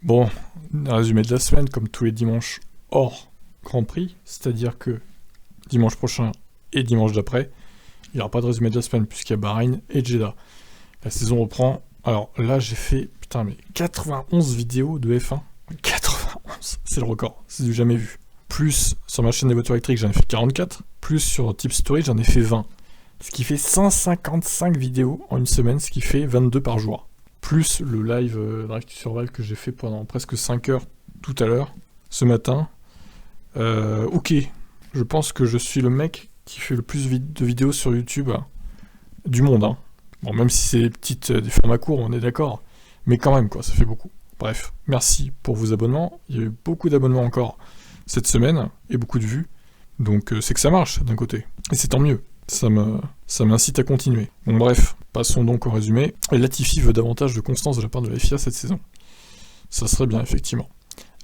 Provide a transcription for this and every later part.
Bon, un résumé de la semaine, comme tous les dimanches hors Grand Prix, c'est-à-dire que dimanche prochain et dimanche d'après, il n'y aura pas de résumé de la semaine puisqu'il y a Bahreïn et Jeddah. La saison reprend. Alors là, j'ai fait, putain, mais 91 vidéos de F1. 91, c'est le record, c'est du jamais vu. Plus sur ma chaîne des voitures électriques, j'en ai fait 44. Plus sur Tip Story, j'en ai fait 20. Ce qui fait 155 vidéos en une semaine, ce qui fait 22 par jour. Plus le live Drive to Survive que j'ai fait pendant presque 5 heures tout à l'heure, ce matin. Ok, je pense que je suis le mec qui fait le plus de vidéos sur YouTube du monde. Hein. Bon, même si c'est des formats courts, on est d'accord. Mais quand même, quoi, ça fait beaucoup. Bref, merci pour vos abonnements. Il y a eu beaucoup d'abonnements encore cette semaine et beaucoup de vues. Donc c'est que ça marche d'un côté. Et c'est tant mieux. Ça m'incite à continuer. Bon bref, passons donc au résumé. Latifi veut davantage de constance de la part de la FIA cette saison. Ça serait bien, effectivement.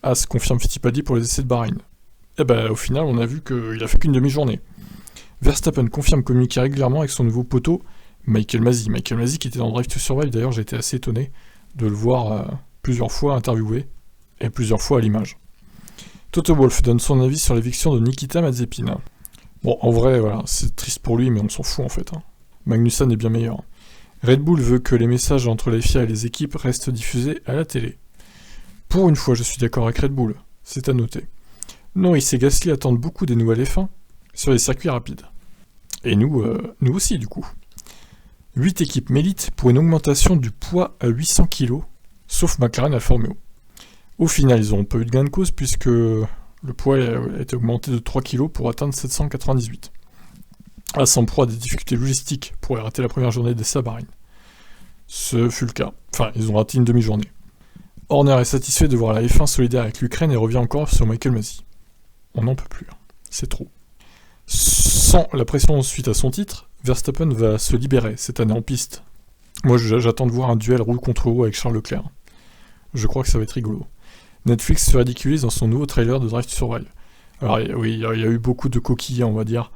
As confirme Fittipaldi pour les essais de Bahreïn. Et ben au final, on a vu qu'il a fait qu'une demi-journée. Verstappen confirme communiquer régulièrement avec son nouveau poteau, Michael Masi. Michael Masi qui était dans Drive to Survive, d'ailleurs j'ai été assez étonné de le voir plusieurs fois interviewé, et plusieurs fois à l'image. Toto Wolff donne son avis sur l'éviction de Nikita Mazepin. Bon, en vrai, voilà, c'est triste pour lui, mais on s'en fout en fait. Hein. Magnussen est bien meilleur. Red Bull veut que les messages entre les FIA et les équipes restent diffusés à la télé. Pour une fois, je suis d'accord avec Red Bull, c'est à noter. Norris et Gasly attendent beaucoup des nouvelles F1 sur les circuits rapides. Et nous aussi, du coup. 8 équipes militent pour une augmentation du poids à 800 kg, sauf McLaren et Alfa Romeo. Au final, ils n'auront pas eu de gain de cause puisque le poids a été augmenté de 3 kg pour atteindre 798. As en proie à des difficultés logistiques pour rater la première journée d'essai à Bahreïn. Ce fut le cas. Enfin, ils ont raté une demi-journée. Horner est satisfait de voir la F1 solidaire avec l'Ukraine et revient encore sur Michael Masi. On n'en peut plus. Hein. C'est trop. Sans la pression suite à son titre, Verstappen va se libérer cette année en piste. Moi, j'attends de voir un duel roue contre roue avec Charles Leclerc. Je crois que ça va être rigolo. Netflix se ridiculise dans son nouveau trailer de Drive to Survive. Alors oui, il y a eu beaucoup de coquilles, on va dire.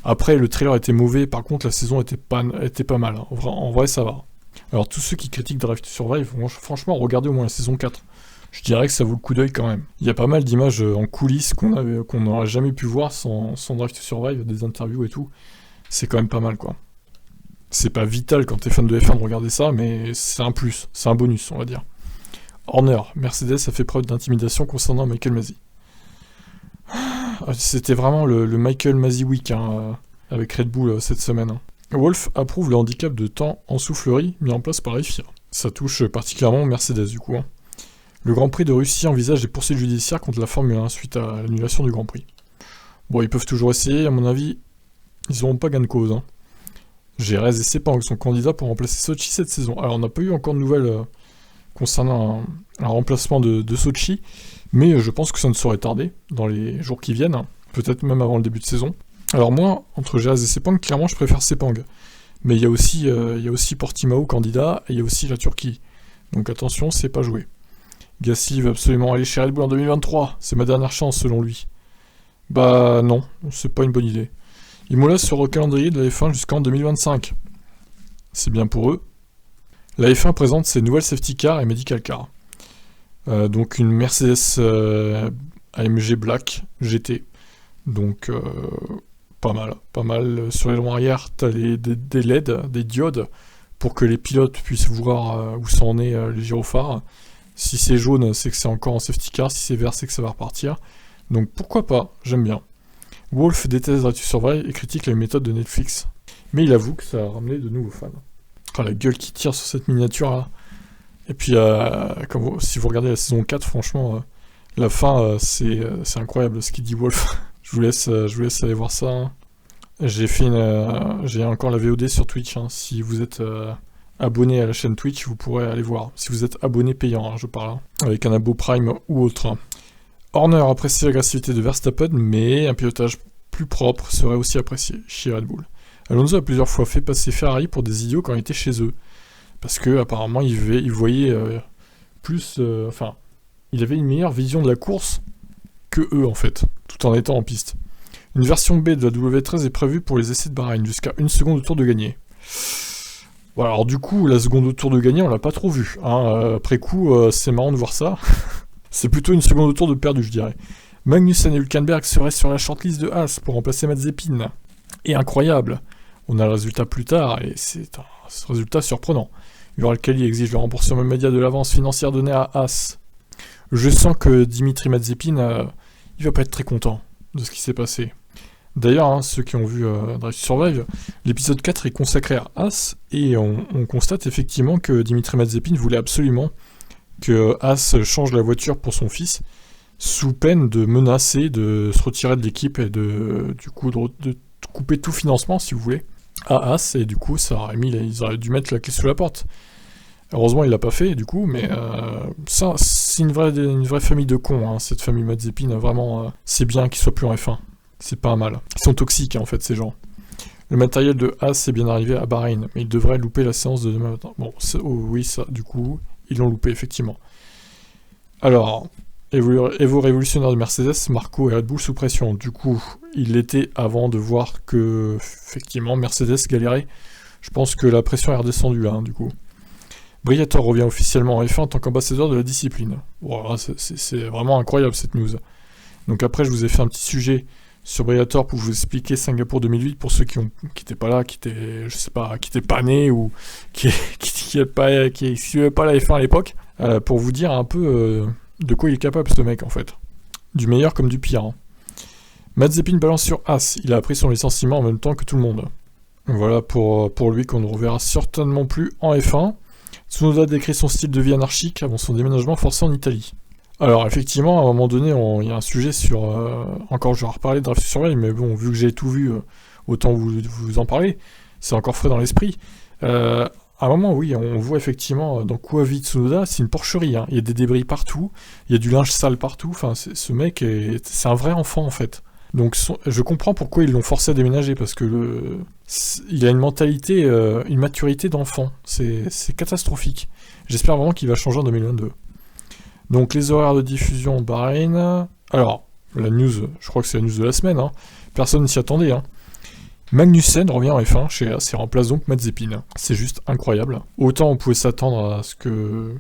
Après, le trailer était mauvais, par contre, la saison était pas mal. Hein. En vrai, ça va. Alors, tous ceux qui critiquent Drive to Survive, franchement, regardez au moins la saison 4. Je dirais que ça vaut le coup d'œil quand même. Il y a pas mal d'images en coulisses qu'on n'aurait jamais pu voir sans Drive to Survive, des interviews et tout. C'est quand même pas mal, quoi. C'est pas vital quand t'es fan de F1 de regarder ça, mais c'est un plus, c'est un bonus, on va dire. Horner, Mercedes a fait preuve d'intimidation concernant Michael Masi. C'était vraiment le Michael Masi Week avec Red Bull cette semaine. Hein. Wolff approuve le handicap de temps en soufflerie mis en place par la FIA. Ça touche particulièrement Mercedes du coup. Hein. Le Grand Prix de Russie envisage des poursuites judiciaires contre la Formule 1 suite à l'annulation du Grand Prix. Bon, ils peuvent toujours essayer, à mon avis, ils n'auront pas gain de cause. Hein. Jerez et Sepang sont candidats pour remplacer Sochi cette saison. Alors on n'a pas eu encore de nouvelles concernant un remplacement de Sochi, mais je pense que ça ne saurait tarder dans les jours qui viennent, peut-être même avant le début de saison. Alors moi, entre Jerez et Sepang, clairement je préfère Sepang. Mais il y a aussi Portimao candidat, et il y a aussi la Turquie. Donc attention, c'est pas joué. Gasly veut absolument aller chez Red Bull en 2023, c'est ma dernière chance selon lui. Bah non, c'est pas une bonne idée. Imola sur le calendrier de la F1 jusqu'en 2025. C'est bien pour eux. La F1 présente ses nouvelles safety cars et medical cars. Donc une Mercedes AMG Black GT. Donc pas mal. Sur les longs arrière, t'as des LED, des diodes, pour que les pilotes puissent voir où ça en est les gyrophares. Si c'est jaune, c'est que c'est encore en safety car. Si c'est vert, c'est que ça va repartir. Donc pourquoi pas, j'aime bien. Wolff déteste Drive to Survive et critique les méthodes de Netflix. Mais il avoue que ça a ramené de nouveaux fans. Oh, la gueule qui tire sur cette miniature là. Et puis, si vous regardez la saison 4, franchement, la fin, c'est incroyable ce qu'il dit Wolff. je vous laisse aller voir ça. Hein. J'ai encore la VOD sur Twitch. Hein. Si vous êtes abonné à la chaîne Twitch, vous pourrez aller voir. Si vous êtes abonné payant, hein, je parle. Hein, avec un abo Prime ou autre. Horner apprécie l'agressivité de Verstappen, mais un pilotage plus propre serait aussi apprécié chez Red Bull. Alonso a plusieurs fois fait passer Ferrari pour des idiots quand il était chez eux. Parce que apparemment il voyait plus... il avait une meilleure vision de la course que eux en fait, tout en étant en piste. Une version B de la W13 est prévue pour les essais de Bahreïn, jusqu'à 1 seconde au tour de gagner. Bon, alors du coup, la seconde tour de gagné, on l'a pas trop vu. Hein. Après coup, c'est marrant de voir ça. C'est plutôt une seconde tour de perdu, je dirais. Magnussen et Hülkenberg seraient sur la shortlist de Haas pour remplacer Mazepin. Et incroyable, on a le résultat plus tard, et c'est un résultat surprenant. Uralkali exige le remboursement immédiat de l'avance financière donnée à Haas. Je sens que Dimitri Mazepin, il va pas être très content de ce qui s'est passé. D'ailleurs, hein, ceux qui ont vu Drive to Survive, l'épisode 4 est consacré à Haas, et on constate effectivement que Dimitri Mazepin voulait absolument que Haas change la voiture pour son fils, sous peine de menacer de se retirer de l'équipe et de couper tout financement, si vous voulez, à Haas, et du coup, ils auraient dû mettre la clé sous la porte. Heureusement, il l'a pas fait, du coup, mais ça, c'est une vraie famille de cons, hein, cette famille Mazepin, vraiment, c'est bien qu'ils soient plus en F1. C'est pas un mal. Ils sont toxiques, en fait, ces gens. Le matériel de Haas est bien arrivé à Bahreïn, mais ils devraient louper la séance de demain matin. Bon, oui, ça, du coup, ils l'ont loupé, effectivement. Alors, Evo révolutionnaire de Mercedes, Marco et Red Bull sous pression. Du coup, il l'était avant de voir que, effectivement, Mercedes galérait. Je pense que la pression est redescendue, là, du coup. Briatore revient officiellement en F1 en tant qu'ambassadeur de la discipline. Voilà, c'est vraiment incroyable, cette news. Donc après, je vous ai fait un petit sujet sur Briatore pour vous expliquer Singapour 2008 pour ceux qui étaient pas là, qui étaient pas nés ou qui suivaient pas la F1 à l'époque, pour vous dire un peu de quoi il est capable ce mec en fait. Du meilleur comme du pire. Hein. Mazepin balance sur Haas, il a appris son licenciement en même temps que tout le monde. Voilà pour lui qu'on ne reverra certainement plus en F1. Tsunoda décrit son style de vie anarchique avant son déménagement forcé en Italie. Alors effectivement, à un moment donné, il y a un sujet sur... encore, je vais en reparler de Drive to Survive, mais bon, vu que j'ai tout vu, autant vous en parler. C'est encore frais dans l'esprit. À un moment, oui, on voit effectivement dans quoi vit Tsunoda, c'est une porcherie. Hein. Il y a des débris partout, il y a du linge sale partout. Enfin, ce mec, c'est un vrai enfant, en fait. Donc je comprends pourquoi ils l'ont forcé à déménager, parce que il a une mentalité, une maturité d'enfant. C'est catastrophique. J'espère vraiment qu'il va changer en 2022. Donc les horaires de diffusion Bahreïn. Alors, la news, je crois que c'est la news de la semaine, hein. Personne ne s'y attendait. Hein. Magnussen revient en F1 chez Haas et remplace donc Mazepin. C'est juste incroyable. Autant on pouvait s'attendre à ce que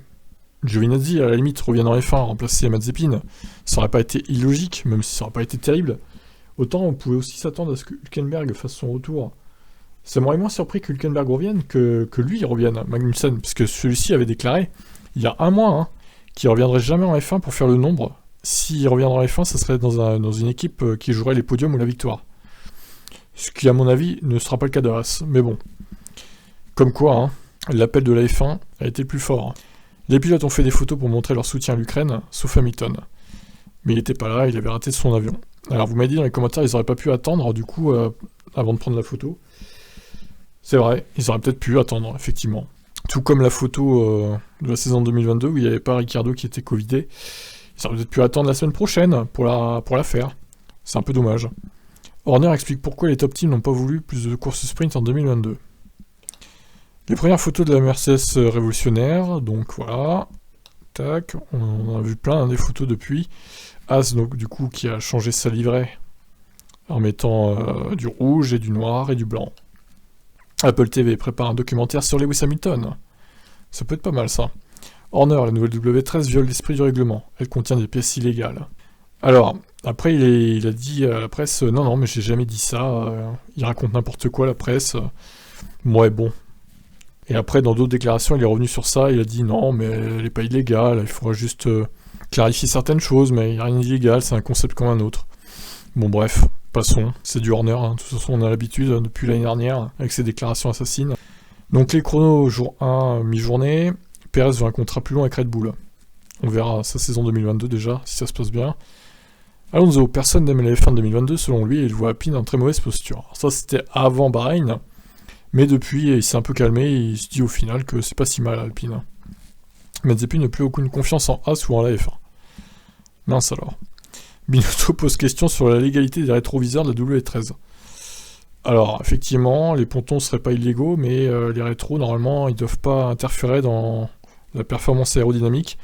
Giovinazzi, à la limite, revienne en F1 remplacer Mazepin. Ça aurait pas été illogique, même si ça aurait pas été terrible. Autant on pouvait aussi s'attendre à ce que Hülkenberg fasse son retour. Ça m'aurait moins surpris que Hülkenberg revienne que lui revienne, Magnussen, puisque celui-ci avait déclaré, il y a un mois, hein, qu'il reviendrait jamais en F1 pour faire le nombre. S'il reviendrait en F1, ça serait dans une équipe qui jouerait les podiums ou la victoire. Ce qui, à mon avis, ne sera pas le cas de Haas. Mais bon. Comme quoi, hein, l'appel de la F1 a été le plus fort. Les pilotes ont fait des photos pour montrer leur soutien à l'Ukraine, sauf Hamilton. Mais il n'était pas là, il avait raté son avion. Alors vous m'avez dit dans les commentaires, ils n'auraient pas pu attendre, du coup, avant de prendre la photo. C'est vrai, ils auraient peut-être pu attendre, effectivement. Tout comme la photo de la saison 2022 où il n'y avait pas Ricciardo qui était covidé. Ils auraient peut-être pu attendre la semaine prochaine pour la faire. C'est un peu dommage. Horner explique pourquoi les top teams n'ont pas voulu plus de courses sprint en 2022. Les premières photos de la Mercedes révolutionnaire, donc voilà. Tac, on a vu plein des photos depuis. Haas, donc du coup, qui a changé sa livrée en mettant du rouge et du noir et du blanc. Apple TV prépare un documentaire sur Lewis Hamilton. Ça peut être pas mal, ça. Horner, la nouvelle W13, viole l'esprit du règlement. Elle contient des pièces illégales. Alors, après, il a dit à la presse, non, mais j'ai jamais dit ça. Il raconte n'importe quoi, la presse. Ouais, bon. Et après, dans d'autres déclarations, il est revenu sur ça. Il a dit, non, mais elle n'est pas illégale. Il faudra juste clarifier certaines choses, mais il n'y a rien d'illégal. C'est un concept comme un autre. Bon, bref. Passons, c'est du Horner, hein. De toute façon on a l'habitude depuis l'année dernière avec ses déclarations assassines. Donc les chronos, jour 1, mi-journée, Perez veut un contrat plus long avec Red Bull. On verra sa saison 2022 déjà, si ça se passe bien. Alonso, personne n'aime la F1 2022 selon lui et il voit Alpine en très mauvaise posture. Alors ça c'était avant Bahreïn, mais depuis il s'est un peu calmé et il se dit au final que c'est pas si mal Alpine. Mazepin n'a plus aucune confiance en Haas ou en la F1. Mince alors. Binotto pose question sur la légalité des rétroviseurs de la W13. Alors, effectivement, les pontons ne seraient pas illégaux, mais les rétros, normalement, ils ne doivent pas interférer dans la performance aérodynamique,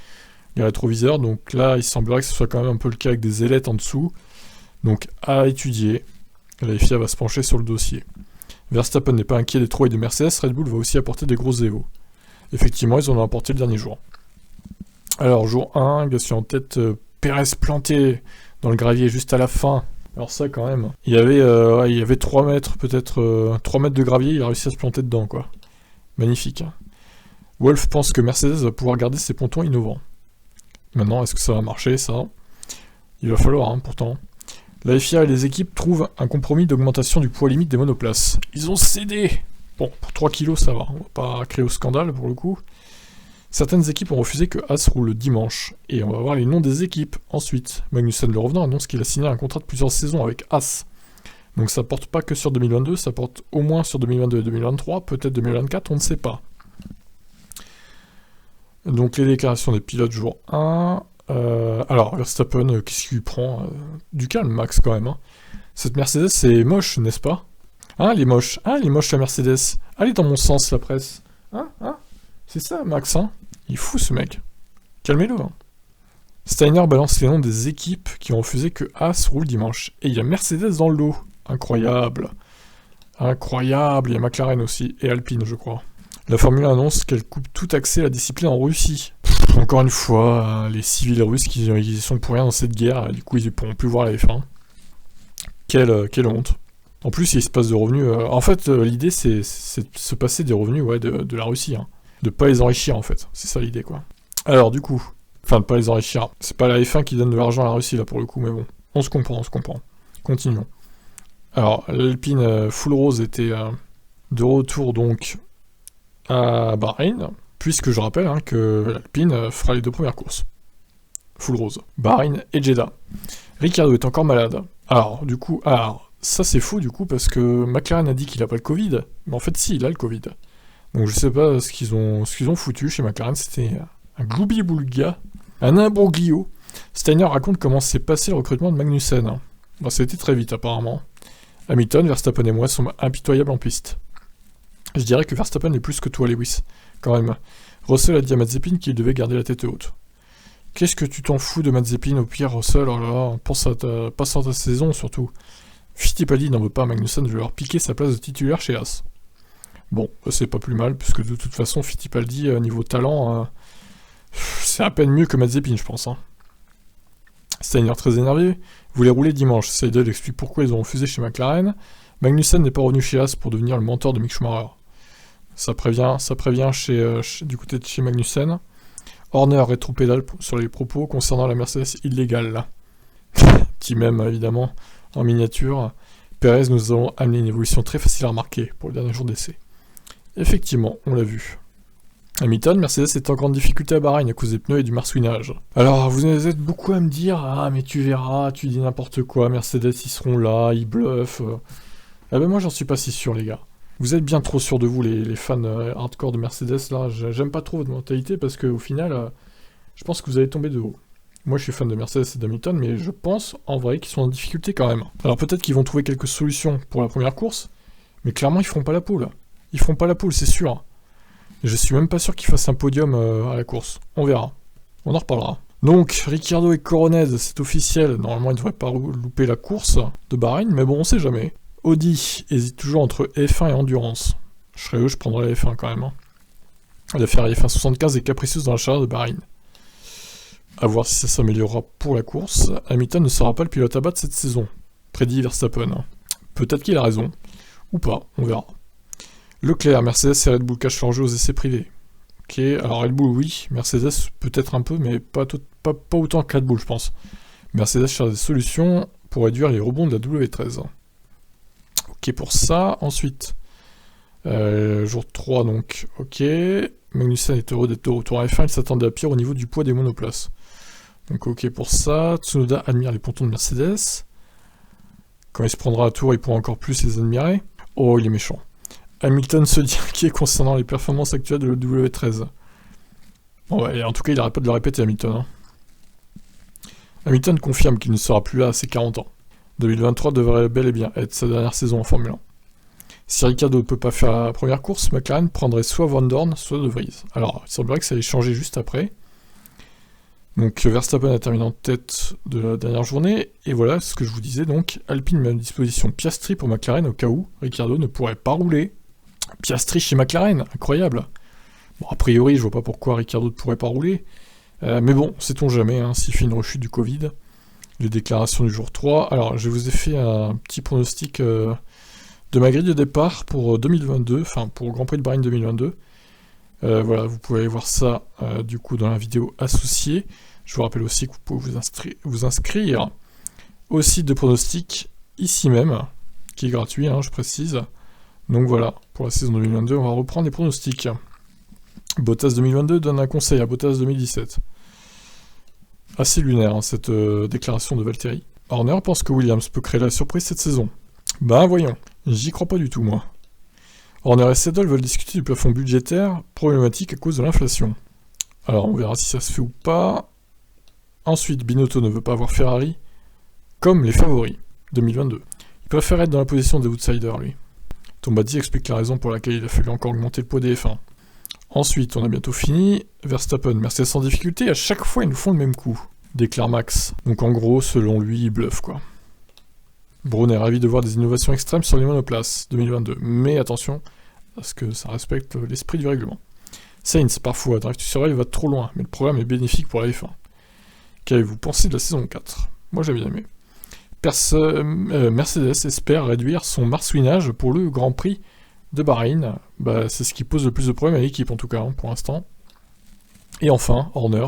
les rétroviseurs. Donc là, il semblerait que ce soit quand même un peu le cas avec des ailettes en dessous. Donc, à étudier. La FIA va se pencher sur le dossier. Verstappen n'est pas inquiet des trouvailles de Mercedes, Red Bull va aussi apporter des grosses évos. Effectivement, ils en ont apporté le dernier jour. Alors, jour 1, Gasly en tête, Perez planté dans le gravier juste à la fin. Alors ça, quand même. Il y avait 3 mètres, peut-être 3 mètres de gravier, il a réussi à se planter dedans, quoi. Magnifique. Hein. Wolff pense que Mercedes va pouvoir garder ses pontons innovants. Maintenant, est-ce que ça va marcher, ça? Il va falloir, hein, pourtant. La FIA et les équipes trouvent un compromis d'augmentation du poids limite des monoplaces. Ils ont cédé! Bon, pour 3 kilos, ça va. On va pas créer au scandale, pour le coup. Certaines équipes ont refusé que Haas roule le dimanche. Et on va voir les noms des équipes ensuite. Magnussen, le revenant, annonce qu'il a signé un contrat de plusieurs saisons avec Haas. Donc ça porte pas que sur 2022, ça porte au moins sur 2022 et 2023, peut-être 2024, on ne sait pas. Donc les déclarations des pilotes jour 1. Alors, Verstappen, qu'est-ce qu'il prend du calme, Max, quand même. Hein. Cette Mercedes, c'est moche, n'est-ce pas? Hein, elle est moche. Ah, elle est moche, la Mercedes. Allez dans mon sens, la presse. Hein? C'est ça, Max, hein? Il est fou, ce mec. Calmez-le, hein. Steiner balance les noms des équipes qui ont refusé que Haas roule dimanche. Et il y a Mercedes dans le lot. Incroyable. Incroyable. Il y a McLaren aussi. Et Alpine, je crois. La Formule 1 annonce qu'elle coupe tout accès à la discipline en Russie. Encore une fois, les civils russes qui sont pour rien dans cette guerre, du coup ils ne pourront plus voir la F1. Quelle honte. En plus, il se passe de revenus... en fait, l'idée c'est de se passer des revenus de la Russie. Hein. De pas les enrichir en fait. C'est ça l'idée quoi. Alors du coup... Enfin, de pas les enrichir. C'est pas la F1 qui donne de l'argent à la Russie là pour le coup, mais bon. On se comprend. Continuons. Alors, l'Alpine Full Rose était de retour donc à Bahreïn, puisque je rappelle hein, que l'Alpine fera les 2 premières courses. Full Rose. Bahreïn et Jeddah. Ricciardo est encore malade. Alors, du coup, ça c'est fou du coup, parce que McLaren a dit qu'il a pas le Covid, mais en fait si, il a le Covid. Donc je sais pas ce qu'ils ont foutu chez McLaren, c'était un gloubi-boulga, un imbroglio. Steiner raconte comment s'est passé le recrutement de Magnussen. Bon, ça a été très vite apparemment. Hamilton, Verstappen et moi sont impitoyables en piste. Je dirais que Verstappen est plus que toi, Lewis. Quand même. Russell a dit à Mazepin qu'il devait garder la tête haute. Qu'est-ce que tu t'en fous de Mazepin, au pire, Russell? Oh là là, pense à ta saison, surtout. Fittipaldi n'en veut pas à Magnussen, je vais leur piquer sa place de titulaire chez Haas. Bon, c'est pas plus mal, puisque de toute façon, Fittipaldi, niveau talent, c'est à peine mieux que Mazepin, je pense. Hein. Steiner très énervé, voulait rouler dimanche. Seidel explique pourquoi ils ont refusé chez McLaren. Magnussen n'est pas revenu chez Haas pour devenir le mentor de Mick Schumacher. Ça prévient du côté de chez Magnussen. Horner rétropédale sur les propos concernant la Mercedes illégale. Qui même, évidemment, en miniature. Perez, nous allons amener une évolution très facile à remarquer pour le dernier jour d'essai. Effectivement, on l'a vu. Hamilton, Mercedes est en grande difficulté à Bahreïn à cause des pneus et du marsouinage. Alors, vous êtes beaucoup à me dire, ah mais tu verras, tu dis n'importe quoi, Mercedes ils seront là, ils bluffent. Eh ben moi j'en suis pas si sûr les gars. Vous êtes bien trop sûrs de vous les fans hardcore de Mercedes là, j'aime pas trop votre mentalité parce qu'au final, je pense que vous allez tomber de haut. Moi je suis fan de Mercedes et d'Hamilton, mais je pense en vrai qu'ils sont en difficulté quand même. Alors peut-être qu'ils vont trouver quelques solutions pour la première course, mais clairement ils feront pas la pole. Ils feront pas la pole, c'est sûr. Je suis même pas sûr qu'ils fassent un podium à la course. On verra. On en reparlera. Donc, Ricciardo et Coronel, c'est officiel. Normalement, ils devraient pas louper la course de Bahreïn, mais bon, on sait jamais. Audi hésite toujours entre F1 et Endurance. Je serais eux, je prendrais la F1 quand même. Hein. L'affaire F1 75 est capricieuse dans la chaleur de Bahreïn. A voir si ça s'améliorera pour la course. Hamilton ne sera pas le pilote à battre cette saison. Prédit Verstappen. Peut-être qu'il a raison. Ou pas, on verra. Leclerc, Mercedes et Red Bull cachent leur jeu aux essais privés. Ok, alors Red Bull oui, Mercedes peut-être un peu, mais pas autant que Red Bull je pense. Mercedes cherche des solutions pour réduire les rebonds de la W13. Ok pour ça, ensuite, jour 3 donc, ok. Magnussen est heureux d'être de retour à F1, il s'attendait à pire au niveau du poids des monoplaces. Donc ok pour ça, Tsunoda admire les pontons de Mercedes. Quand il se prendra à tour, il pourra encore plus les admirer. Oh, il est méchant. Hamilton se dit inquiet concernant les performances actuelles de W13. Bon ouais, en tout cas, il n'arrête pas de le répéter, Hamilton. Hein. Hamilton confirme qu'il ne sera plus là à ses 40 ans. 2023 devrait bel et bien être sa dernière saison en Formule 1. Si Ricciardo ne peut pas faire la première course, McLaren prendrait soit Van Dorn, soit De Vries. Alors, il semblerait que ça allait changer juste après. Donc Verstappen a terminé en tête de la dernière journée, et voilà ce que je vous disais, donc Alpine met à disposition Piastri pour McLaren au cas où Ricciardo ne pourrait pas rouler. Piastri chez McLaren, incroyable. Bon, a priori, je vois pas pourquoi Ricciardo ne pourrait pas rouler, mais bon, sait-on jamais, hein, s'il fait une rechute du Covid. Les déclarations du jour 3. Alors, je vous ai fait un petit pronostic de ma grille de départ pour 2022, enfin pour le Grand Prix de Bahreïn 2022. Voilà, vous pouvez aller voir ça du coup dans la vidéo associée. Je vous rappelle aussi que vous pouvez vous inscrire au site de pronostic ici même, qui est gratuit, hein, je précise. Donc voilà, pour la saison 2022, on va reprendre les pronostics. Bottas 2022 donne un conseil à Bottas 2017. Assez lunaire, hein, cette déclaration de Valtteri. Horner pense que Williams peut créer la surprise cette saison. Ben voyons, j'y crois pas du tout moi. Horner et Seidel veulent discuter du plafond budgétaire, problématique à cause de l'inflation. Alors on verra si ça se fait ou pas. Ensuite, Binotto ne veut pas avoir Ferrari comme les favoris 2022. Il préfère être dans la position des outsiders, lui. Tombazzi explique la raison pour laquelle il a fallu encore augmenter le poids des F1. Ensuite, on a bientôt fini. Verstappen, Mercedes sans difficulté, à chaque fois ils nous font le même coup, déclare Max. Donc en gros, selon lui, il bluffe quoi. Brown est ravi de voir des innovations extrêmes sur les monoplaces 2022, mais attention, parce que ça respecte l'esprit du règlement. Sainz, parfois, Drive to Survive va trop loin, mais le programme est bénéfique pour la F1. Qu'avez-vous pensé de la saison 4 ? Moi j'ai bien aimé. Mercedes espère réduire son marsouinage pour le Grand Prix de Bahreïn. Bah, c'est ce qui pose le plus de problèmes à l'équipe en tout cas, hein, pour l'instant. Et enfin, Horner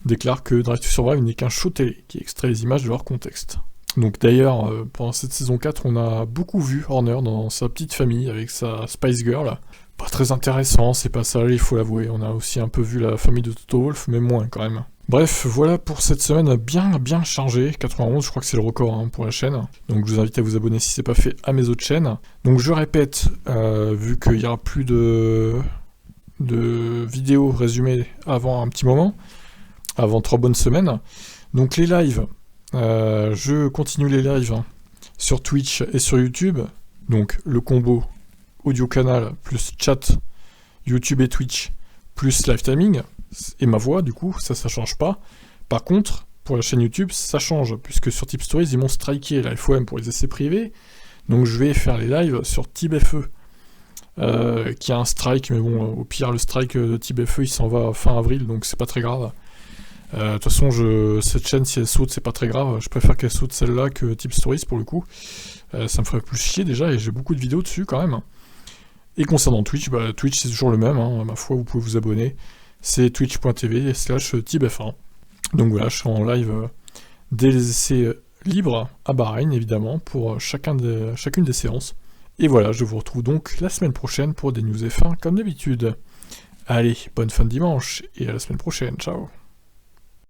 déclare que Drive to Survive n'est qu'un show télé qui extrait les images de leur contexte. Donc d'ailleurs, pendant cette saison 4, on a beaucoup vu Horner dans sa petite famille avec sa Spice Girl. Pas très intéressant, c'est pas ça, il faut l'avouer. On a aussi un peu vu la famille de Toto Wolff, mais moins quand même. Bref, voilà pour cette semaine bien chargée. 91, je crois que c'est le record hein, pour la chaîne. Donc je vous invite à vous abonner si c'est pas fait à mes autres chaînes. Donc je répète, vu qu'il y aura plus de vidéos résumées avant un petit moment, avant 3 bonnes semaines. Donc les lives, je continue les lives hein, sur Twitch et sur YouTube. Donc le combo audio canal plus chat, YouTube et Twitch, plus live timing, et ma voix, du coup, ça change pas. Par contre, pour la chaîne YouTube, ça change, puisque sur Tip Stories, ils m'ont striké la FOM pour les essais privés, donc je vais faire les lives sur TibFE, qui a un strike, mais bon, au pire, le strike de TibFE, il s'en va fin avril, donc c'est pas très grave. De toute façon, cette chaîne, si elle saute, c'est pas très grave, je préfère qu'elle saute celle-là que Tip Stories, pour le coup. Ça me ferait plus chier, déjà, et j'ai beaucoup de vidéos dessus, quand même. Et concernant Twitch, bah, Twitch, c'est toujours le même, hein, ma foi, vous pouvez vous abonner. C'est twitch.tv/tibf1. Donc voilà, je serai en live dès les essais libres à Bahreïn, évidemment, pour chacune des séances. Et voilà, je vous retrouve donc la semaine prochaine pour des news F1 comme d'habitude. Allez, bonne fin de dimanche et à la semaine prochaine, ciao.